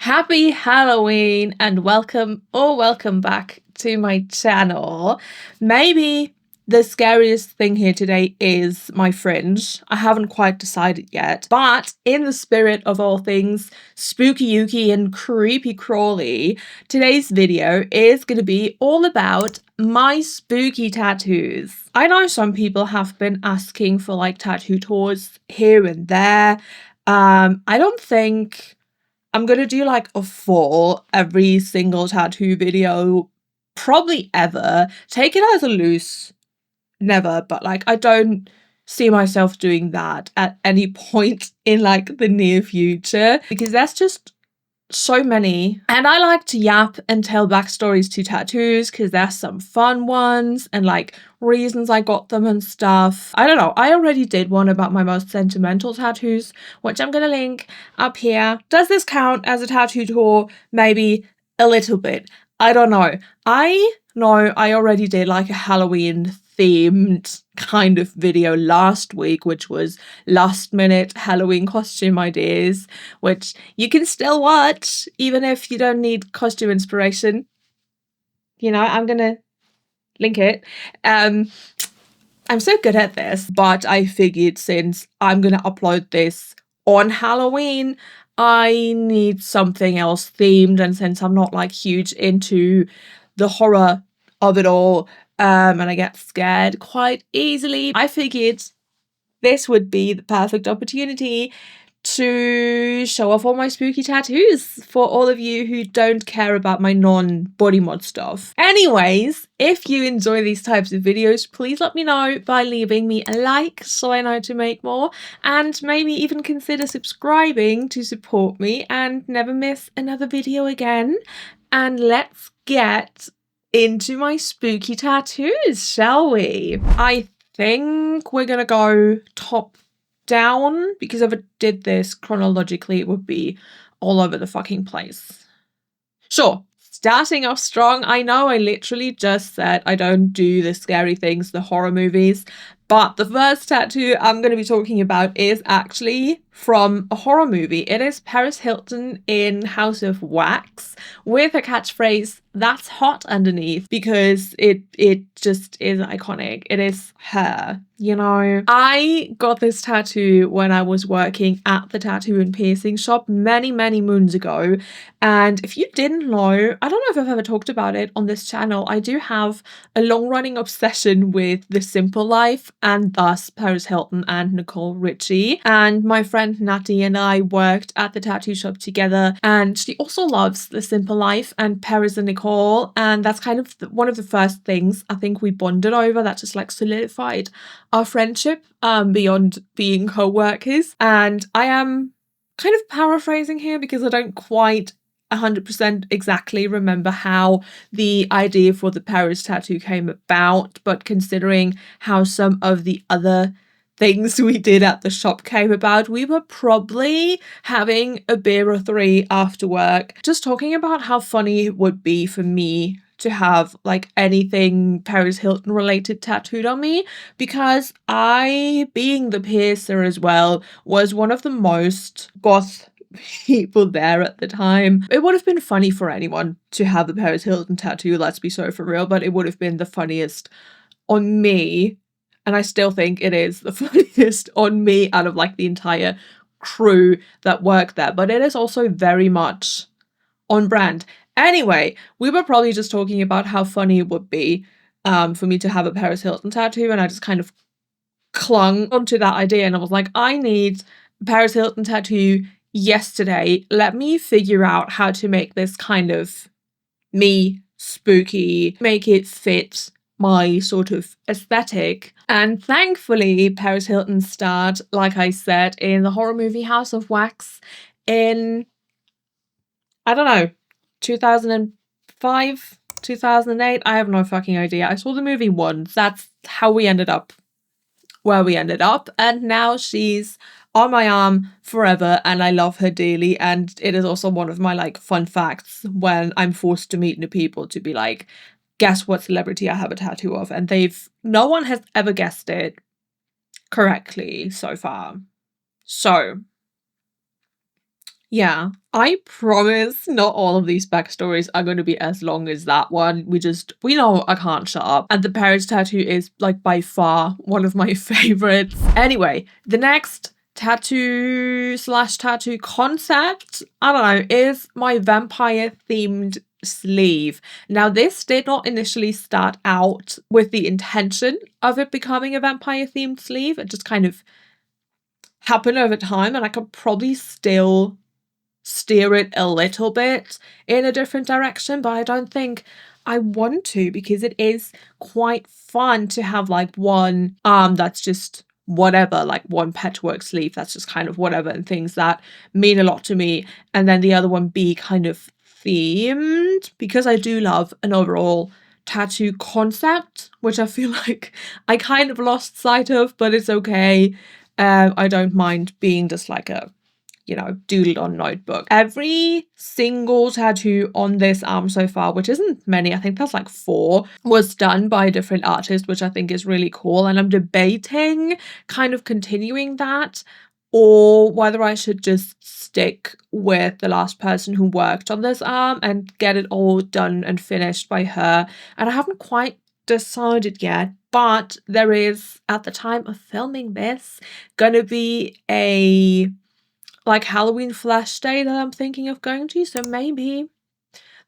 Happy Halloween and welcome back to my channel. Maybe the scariest thing here today is my fringe. I haven't quite decided yet, but in the spirit of all things spooky yuki and creepy crawly, today's video is going to be all about my spooky tattoos. I know some people have been asking for like tattoo tours here and there. I don't think I'm gonna do like a full every single tattoo video probably ever. Take it as a loose never, but like I don't see myself doing that at any point in like the near future because that's just so many. And I like to yap and tell backstories to tattoos because there's some fun ones and like reasons I got them and stuff. I don't know. I already did one about my most sentimental tattoos, which I'm gonna link up here. Does this count as a tattoo tour? Maybe a little bit. I don't know. I know I already did like a Halloween themed kind of video last week, which was last minute Halloween costume ideas, which you can still watch even if you don't need costume inspiration. You know, I'm gonna link it. I'm so good at this, but I figured since I'm gonna upload this on Halloween, I need something else themed, and since I'm not like huge into the horror of it all, and I get scared quite easily, I figured this would be the perfect opportunity to show off all my spooky tattoos for all of you who don't care about my non-body mod stuff. Anyways, if you enjoy these types of videos, please let me know by leaving me a like so I know to make more, and maybe even consider subscribing to support me and never miss another video again. And let's get into my spooky tattoos, shall we? I think we're gonna go top down because if I did this chronologically, it would be all over the fucking place. Sure, starting off strong. I know I literally just said I don't do the scary things, the horror movies, but the first tattoo I'm going to be talking about is actually from a horror movie. It is Paris Hilton in House of Wax with a catchphrase, "That's hot," underneath, because it just is iconic. It is her, you know. I got this tattoo when I was working at the tattoo and piercing shop many moons ago, and if you didn't know, I don't know if I've ever talked about it on this channel, I do have a long-running obsession with The Simple Life and thus Paris Hilton and Nicole Richie. And my friend Natty and I worked at the tattoo shop together, and she also loves The Simple Life and Paris and Nicole, and that's kind of one of the first things I think we bonded over that just like solidified our friendship beyond being co-workers. And I am kind of paraphrasing here because I don't quite 100% exactly remember how the idea for the Paris tattoo came about, but considering how some of the other things we did at the shop came about, we were probably having a beer or three after work, just talking about how funny it would be for me to have like anything Paris Hilton related tattooed on me, because I, being the piercer as well, was one of the most goth people there at the time. It would have been funny for anyone to have the Paris Hilton tattoo, let's be so for real, but it would have been the funniest on me, and I still think it is the funniest on me out of like the entire crew that worked there, but it is also very much on brand. Anyway, we were probably just talking about how funny it would be for me to have a Paris Hilton tattoo, and I just kind of clung onto that idea, and I was like, I need a Paris Hilton tattoo yesterday. Let me figure out how to make this kind of me spooky, make it fit my sort of aesthetic. And thankfully, Paris Hilton starred, like I said, in the horror movie House of Wax in, I don't know, 2005, 2008? I have no fucking idea. I saw the movie once. That's how we ended up where we ended up, and now she's on my arm forever and I love her dearly. And it is also one of my like fun facts when I'm forced to meet new people to be like, guess what celebrity I have a tattoo of, and no one has ever guessed it correctly so far. So Yeah, I promise not all of these backstories are going to be as long as that one. We know I can't shut up. And the parrot tattoo is like by far one of my favorites. Anyway, the next tattoo concept, I don't know, is my vampire themed sleeve. Now, this did not initially start out with the intention of it becoming a vampire themed sleeve. It just kind of happened over time, and I could probably still steer it a little bit in a different direction, but I don't think I want to, because it is quite fun to have like one arm that's just whatever, like one patchwork sleeve that's just kind of whatever and things that mean a lot to me, and then the other one be kind of themed, because I do love an overall tattoo concept, which I feel like I kind of lost sight of, but it's okay. I don't mind being just like a, you know, doodled on notebook. Every single tattoo on this arm so far, which isn't many, I think that's like 4, was done by a different artist, which I think is really cool. And I'm debating kind of continuing that, or whether I should just stick with the last person who worked on this arm and get it all done and finished by her. And I haven't quite decided yet, but there is, at the time of filming this, gonna be a like Halloween flash day that I'm thinking of going to, so maybe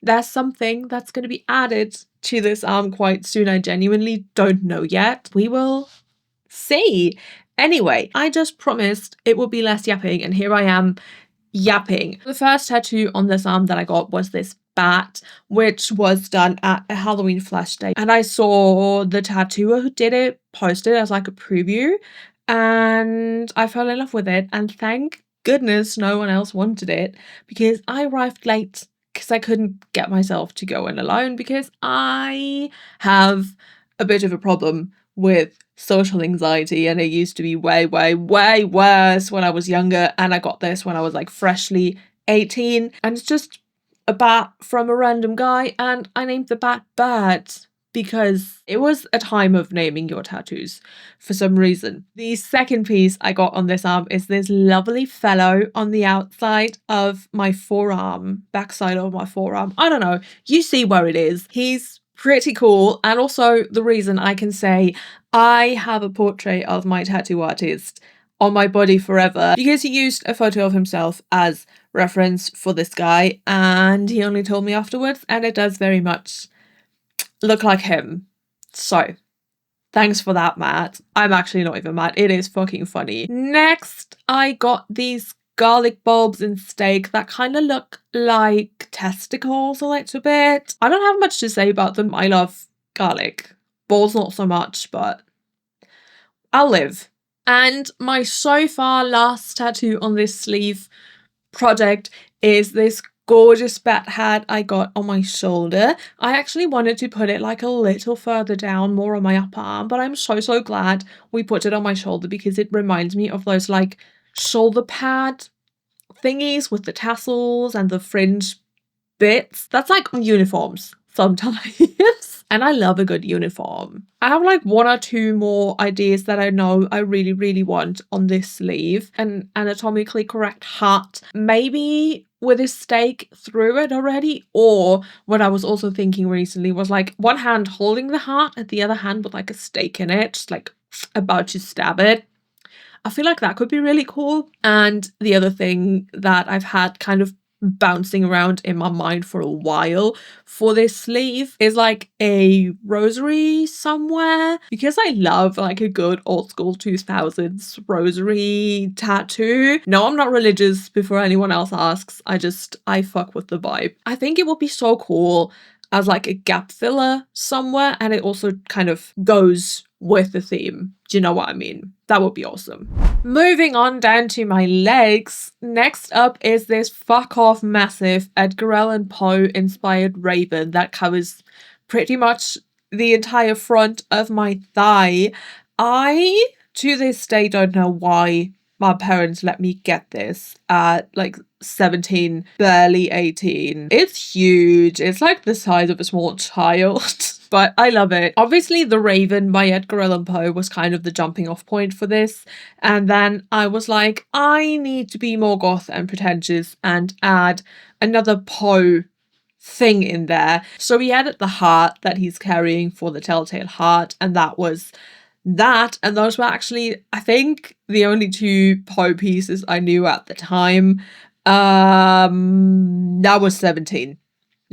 there's something that's going to be added to this arm quite soon. I genuinely don't know yet. We will see. Anyway, I just promised it would be less yapping, and here I am yapping. The first tattoo on this arm that I got was this bat, which was done at a Halloween flash day, and I saw the tattooer who did it posted as like a preview, and I fell in love with it, and thank goodness no one else wanted it, because I arrived late because I couldn't get myself to go in alone, because I have a bit of a problem with social anxiety, and it used to be way worse when I was younger, and I got this when I was like freshly 18, and it's just a bat from a random guy, and I named the bat Bad because it was a time of naming your tattoos for some reason. The second piece I got on this arm is this lovely fellow on the outside of my forearm, backside of my forearm. I don't know, you see where it is. He's pretty cool, and also the reason I can say I have a portrait of my tattoo artist on my body forever, because he used a photo of himself as reference for this guy, and he only told me afterwards, and it does very much look like him. So thanks for that, Matt. I'm actually not even mad. It is fucking funny. Next, I got these garlic bulbs in steak that kind of look like testicles a little bit. I don't have much to say about them. I love garlic. Balls not so much, but I'll live. And my so far last tattoo on this sleeve project is this gorgeous bat hat I got on my shoulder. I actually wanted to put it like a little further down, more on my upper arm, but I'm so glad we put it on my shoulder, because it reminds me of those like shoulder pad thingies with the tassels and the fringe bits. That's like uniforms sometimes. And I love a good uniform. I have like 1 or 2 more ideas that I know I really want on this sleeve. An anatomically correct heart, maybe with a stake through it already, or what I was also thinking recently was like one hand holding the heart and the other hand with like a stake in it, just like about to stab it. I feel like that could be really cool. And the other thing that I've had kind of bouncing around in my mind for a while for this sleeve is like a rosary somewhere, because I love like a good old school 2000s rosary tattoo. No, I'm not religious, before anyone else asks. I fuck with the vibe. I think it would be so cool as like a gap filler somewhere, and it also kind of goes with the theme. Do you know what I mean? That would be awesome. Moving on down to my legs, next up is this fuck off massive Edgar Allan Poe inspired raven that covers pretty much the entire front of my thigh. I, to this day, don't know why my parents let me get this at like 17, barely 18. It's huge. It's like the size of a small child. but I love it. Obviously, The Raven by Edgar Allan Poe was kind of the jumping off point for this. And then I was like, I need to be more goth and pretentious and add another Poe thing in there. So we added the heart that he's carrying for the Telltale Heart, and that was that. And those were actually, I think, the only two Poe pieces I knew at the time. That was 17.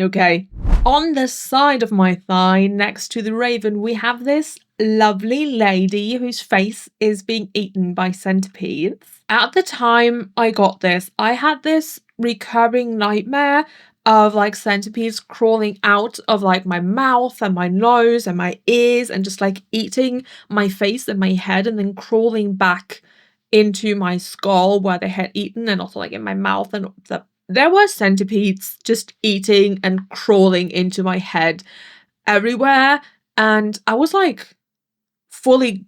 Okay. On the side of my thigh, next to the raven, we have this lovely lady whose face is being eaten by centipedes. At the time I got this, I had this recurring nightmare of like centipedes crawling out of like my mouth and my nose and my ears and just like eating my face and my head and then crawling back into my skull where they had eaten, and also like in my mouth. And there were centipedes just eating and crawling into my head everywhere. And I was like fully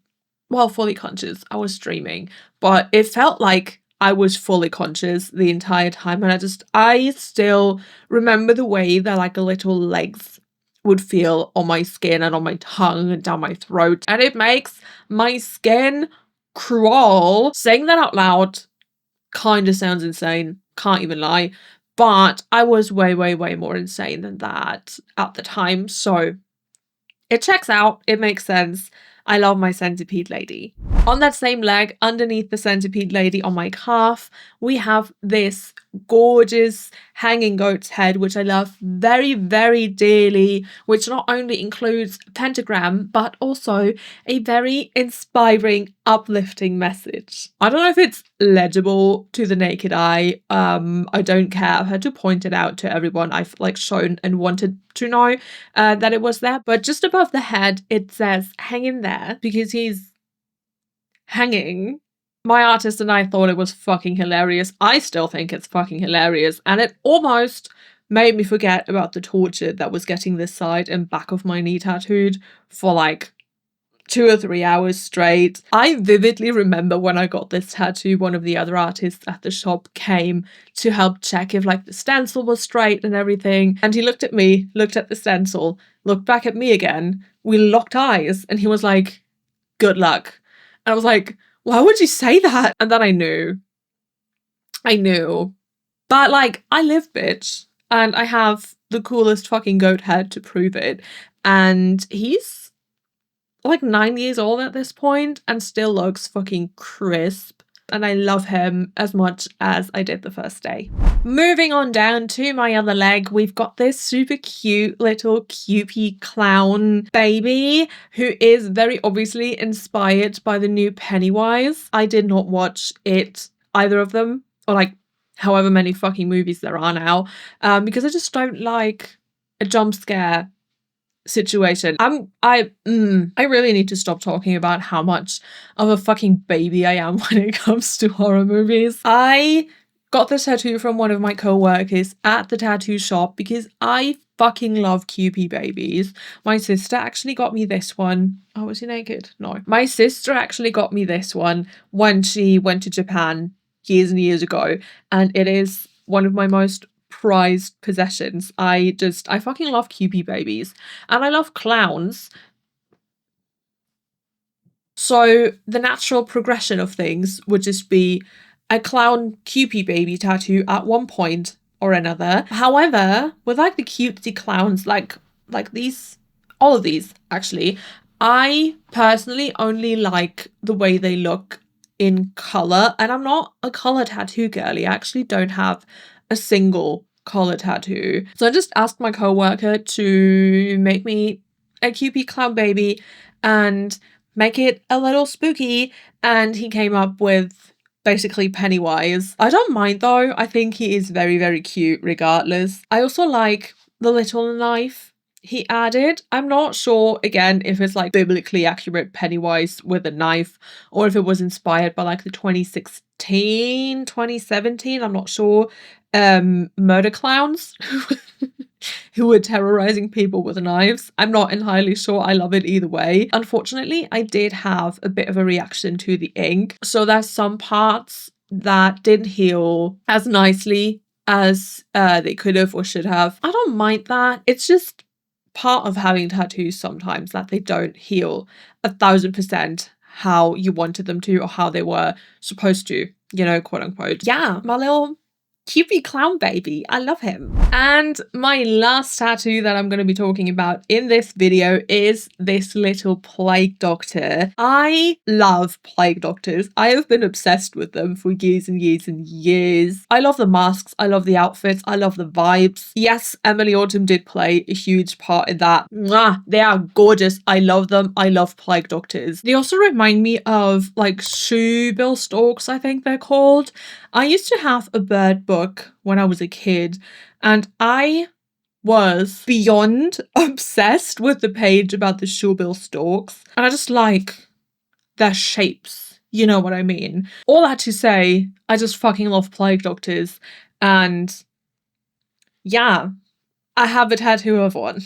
conscious. I was dreaming, but it felt like I was fully conscious the entire time. And I still remember the way that like a little legs would feel on my skin and on my tongue and down my throat. And it makes my skin crawl. Saying that out loud kind of sounds insane. Can't even lie. But I was way, way, way more insane than that at the time. So it checks out. It makes sense. I love my Centipede Lady. On that same leg, underneath the Centipede Lady on my calf, we have this gorgeous hanging goat's head, which I love very, very dearly, which not only includes a pentagram, but also a very inspiring, uplifting message. I don't know if it's legible to the naked eye. I don't care. I've had to point it out to everyone I've like shown and wanted to know that it was there. But just above the head, it says hang in there, because he's hanging. My artist and I thought it was fucking hilarious. I still think it's fucking hilarious. And it almost made me forget about the torture that was getting this side and back of my knee tattooed for like 2 or 3 hours straight. I vividly remember when I got this tattoo, one of the other artists at the shop came to help check if like the stencil was straight and everything. And he looked at me, looked at the stencil, looked back at me again. We locked eyes and he was like, good luck. And I was like, why would you say that? And then I knew. But like, I live, bitch. And I have the coolest fucking goat head to prove it. And he's like 9 years old at this point and still looks fucking crisp. And I love him as much as I did the first day. Moving on down to my other leg, we've got this super cute little Kewpie Clown baby who is very obviously inspired by the new Pennywise. I did not watch either of them, or like however many fucking movies there are now, because I just don't like a jump scare situation. I really need to stop talking about how much of a fucking baby I am when it comes to horror movies. I got this tattoo from one of my co-workers at the tattoo shop because I fucking love Kewpie babies. My sister actually got me this one. Oh, was he naked? No. My sister actually got me this one when she went to Japan years and years ago, and it is one of my most prized possessions. I fucking love Kewpie babies and I love clowns. So the natural progression of things would just be a clown Kewpie baby tattoo at one point or another. However, with like the cutesy clowns, like these, all of these actually, I personally only like the way they look in color, and I'm not a color tattoo girly. I actually don't have a single collar tattoo. So I just asked my co-worker to make me a Kewpie Clown baby and make it a little spooky, and he came up with basically Pennywise. I don't mind though. I think he is very, very cute regardless. I also like the little knife he added. I'm not sure, again, if it's like biblically accurate Pennywise with a knife or if it was inspired by like the 2016, 2017, I'm not sure, murder clowns who were terrorizing people with knives. I'm not entirely sure. I love it either way. Unfortunately, I did have a bit of a reaction to the ink. So there's some parts that didn't heal as nicely as they could have or should have. I don't mind that. It's just part of having tattoos sometimes that they don't heal 1,000% how you wanted them to or how they were supposed to, you know, quote unquote. Yeah, my little Kewpie Clown baby. I love him. And my last tattoo that I'm going to be talking about in this video is this little plague doctor. I love plague doctors. I have been obsessed with them for years and years and years. I love the masks. I love the outfits. I love the vibes. Yes, Emily Autumn did play a huge part in that. Mwah, they are gorgeous. I love them. I love plague doctors. They also remind me of like shoe bill stalks, I think they're called. I used to have a bird book when I was a kid, and I was beyond obsessed with the page about the shoebill stalks, and I just like their shapes. You know what I mean? All that to say, I just fucking love plague doctors, and yeah, I have a tattoo of one.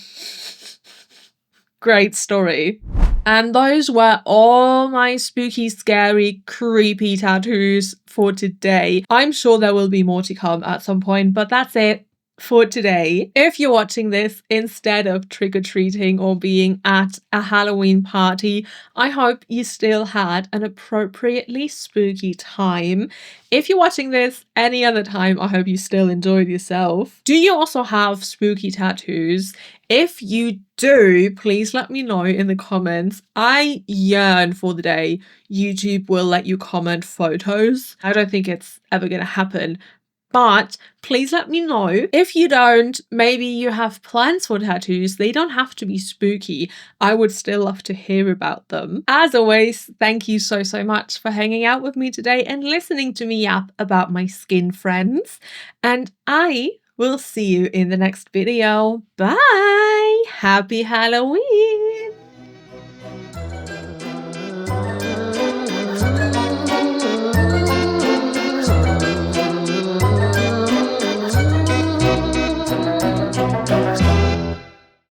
Great story. And those were all my spooky, scary, creepy tattoos for today. I'm sure there will be more to come at some point, but that's it for today. If you're watching this instead of trick-or-treating or being at a Halloween party, I hope you still had an appropriately spooky time. If you're watching this any other time, I hope you still enjoyed yourself. Do you also have spooky tattoos? If you do, please let me know in the comments. I yearn for the day YouTube will let you comment photos. I don't think it's ever gonna happen, but please let me know. If you don't, maybe you have plans for tattoos. They don't have to be spooky. I would still love to hear about them. As always, thank you so much for hanging out with me today and listening to me yap about my skin friends. And I will see you in the next video. Bye! Happy Halloween!